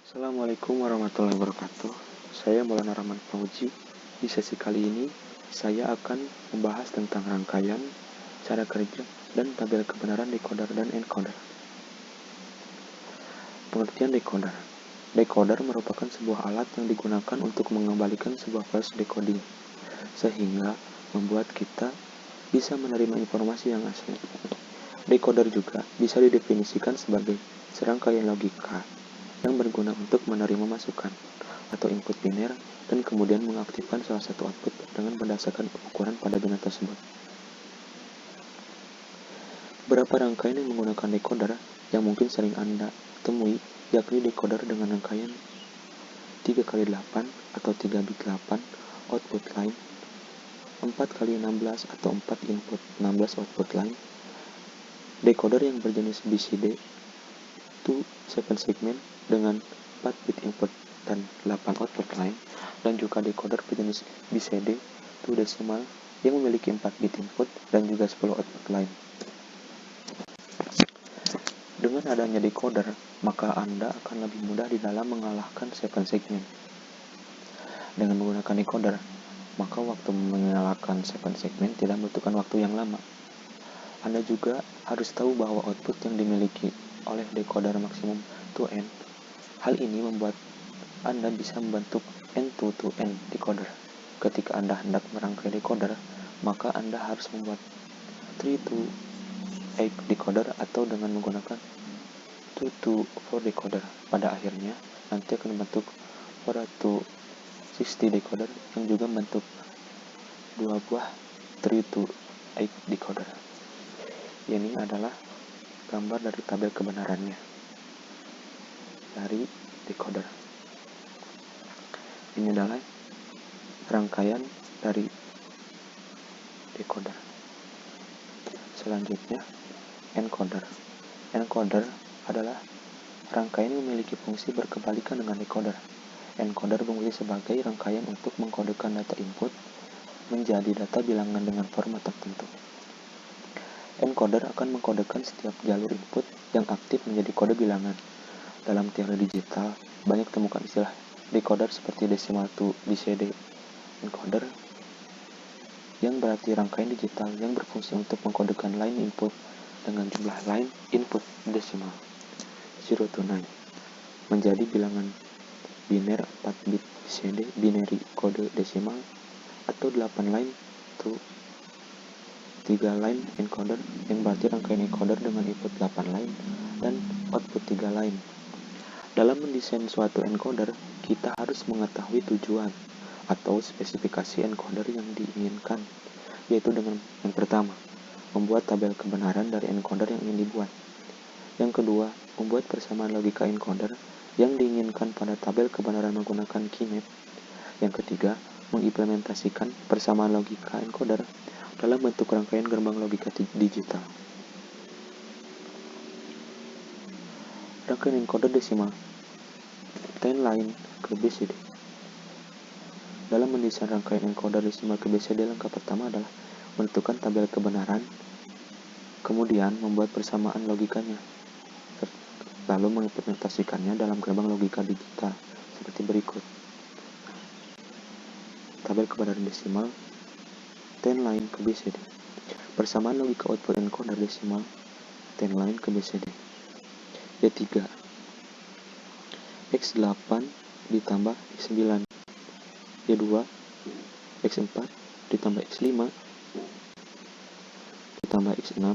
Assalamualaikum warahmatullahi wabarakatuh. Saya Maulana Rahman Fauzi. Di sesi kali ini, saya akan membahas tentang rangkaian, cara kerja, dan tabel kebenaran decoder dan encoder. Pengertian decoder. Decoder merupakan sebuah alat yang digunakan untuk mengembalikan sebuah proses decoding, sehingga membuat kita bisa menerima informasi yang asli. Decoder juga bisa didefinisikan sebagai serangkaian logika yang berguna untuk menerima masukan atau input biner dan kemudian mengaktifkan salah satu output dengan berdasarkan ukuran pada biner tersebut. Beberapa rangkaian yang menggunakan decoder yang mungkin sering Anda temui yakni decoder dengan rangkaian 3x8 atau 3 bit 8 output line, 4x16 atau 4 input 16 output line, decoder yang berjenis BCD 2/7 segment dengan 4 bit input dan 8 output line, dan juga decoder berjenis BCD 2 decimal yang memiliki 4 bit input dan juga 10 output line. Dengan adanya decoder, maka Anda akan lebih mudah di dalam mengalahkan 7 segment. Dengan menggunakan decoder, maka waktu menyalakan 7 segment tidak membutuhkan waktu yang lama. Anda juga harus tahu bahwa output yang dimiliki oleh decoder maksimum 2N. Hal ini membuat Anda bisa membentuk N2-to-N decoder. Ketika Anda hendak merangkai decoder, maka Anda harus membuat 3-to-8 decoder atau dengan menggunakan 2-to-4 decoder. Pada akhirnya, nanti akan membentuk 4-to-60 decoder yang juga membentuk 2 buah 3-to-8 decoder. Ini adalah gambar dari tabel kebenarannya dari decoder. Ini adalah rangkaian dari decoder. Selanjutnya, encoder. Encoder adalah rangkaian yang memiliki fungsi berkebalikan dengan decoder. Encoder berfungsi sebagai rangkaian untuk mengkodekan data input menjadi data bilangan dengan format tertentu. Encoder akan mengkodekan setiap jalur input yang aktif menjadi kode bilangan. Dalam teori digital, banyak temukan istilah decoder seperti decimal to BCD encoder, yang berarti rangkaian digital yang berfungsi untuk mengkodekan line input dengan jumlah line input decimal 0 to 9 menjadi bilangan biner 4 bit BCD binary kode desimal, atau 8 line to 3 line encoder yang berarti rangkaian encoder dengan input 8 line dan output 3 line. Dalam mendesain suatu encoder, kita harus mengetahui tujuan atau spesifikasi encoder yang diinginkan, yaitu dengan yang pertama, membuat tabel kebenaran dari encoder yang ingin dibuat. Yang kedua, membuat persamaan logika encoder yang diinginkan pada tabel kebenaran menggunakan keymap. Yang ketiga, mengimplementasikan persamaan logika encoder dalam bentuk rangkaian gerbang logika digital. Rangkaian encoder desimal 10 line ke BCD. Dalam mendesain rangkaian encoder desimal ke BCD, langkah pertama adalah menentukan tabel kebenaran, kemudian membuat persamaan logikanya, lalu mengimplementasikannya dalam gerbang logika digital seperti berikut. Tabel kebenaran desimal 10 line ke BCD. Persamaan logika output encoder desimal 10 line ke BCD. Y3 X8 ditambah X9, Y2 X4 ditambah X5 ditambah X6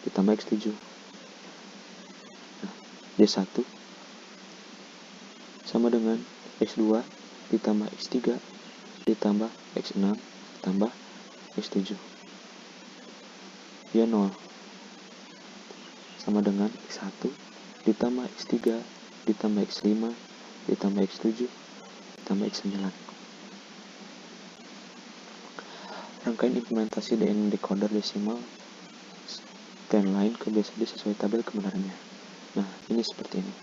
ditambah X7. Y1 sama dengan X2 ditambah X3 ditambah X6 ditambah X7. Y0 sama dengan X1 ditambah X3 ditambah X5 ditambah X7 ditambah X9. Rangkaian implementasi DN decoder desimal 10 line ke BCD sesuai tabel kebenarannya. Nah, ini seperti ini.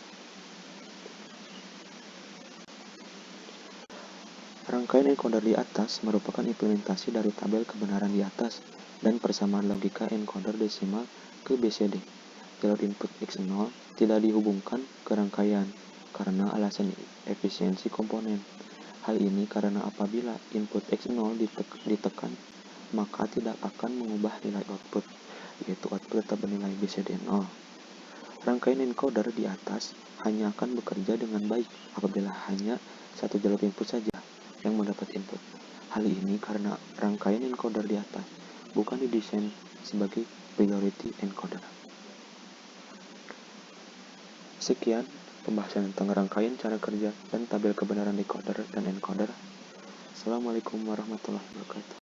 Rangkaian encoder di atas merupakan implementasi dari tabel kebenaran di atas dan persamaan logika encoder desimal ke BCD. Jalur input X0 tidak dihubungkan ke rangkaian karena alasan efisiensi komponen. Hal ini karena apabila input X0 ditekan, maka tidak akan mengubah nilai output, yaitu output tetap bernilai BCD0. Rangkaian encoder di atas hanya akan bekerja dengan baik apabila hanya satu jalur input saja yang mendapat input. Hal ini karena rangkaian encoder di atas bukan didesain sebagai priority encoder. Sekian pembahasan tentang rangkaian cara kerja dan tabel kebenaran decoder dan encoder. Assalamualaikum warahmatullahi wabarakatuh.